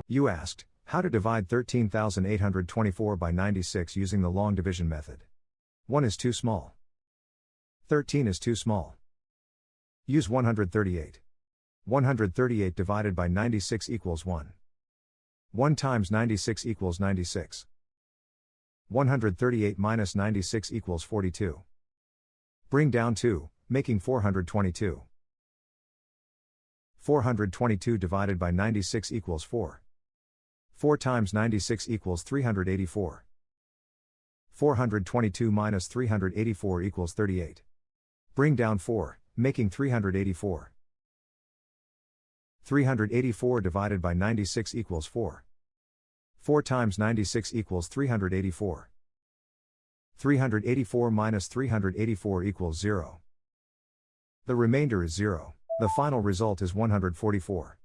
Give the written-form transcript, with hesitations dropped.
You asked, how to divide 13,824 by 96 using the long division method. 1 is too small. 13 is too small. Use 138. 138 divided by 96 equals 1. 1 times 96 equals 96. 138 minus 96 equals 42. Bring down 2, making 422. 422 divided by 96 equals 4. 4 times 96 equals 384. 422 minus 384 equals 38. Bring down 4, making 384. 384 divided by 96 equals 4. 4 times 96 equals 384. 384 minus 384 equals 0. The remainder is 0. The final result is 144.